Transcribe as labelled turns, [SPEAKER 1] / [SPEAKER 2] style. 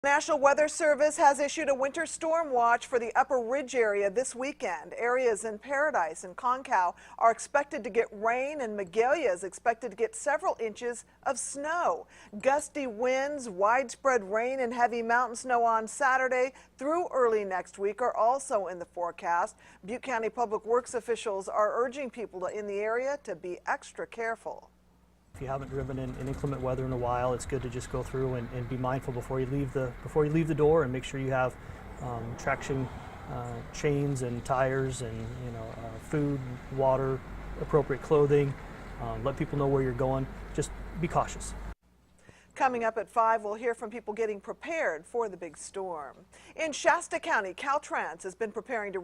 [SPEAKER 1] National Weather Service has issued a winter storm watch for the Upper Ridge area this weekend. Areas in Paradise and Concow are expected to get rain, and Magalia is expected to get several inches of snow. Gusty winds, widespread rain, and heavy mountain snow on Saturday through early next week are also in the forecast. Butte County Public Works officials are urging people in the area to be extra careful.
[SPEAKER 2] If you haven't driven in inclement weather in a while, it's good to just go through and be mindful before you leave the door, and make sure you have traction chains and tires and food, water, appropriate clothing. Let people know where you're going. Just be cautious.
[SPEAKER 1] Coming up at 5, we'll hear from people getting prepared for the big storm. In Shasta County, Caltrans has been preparing to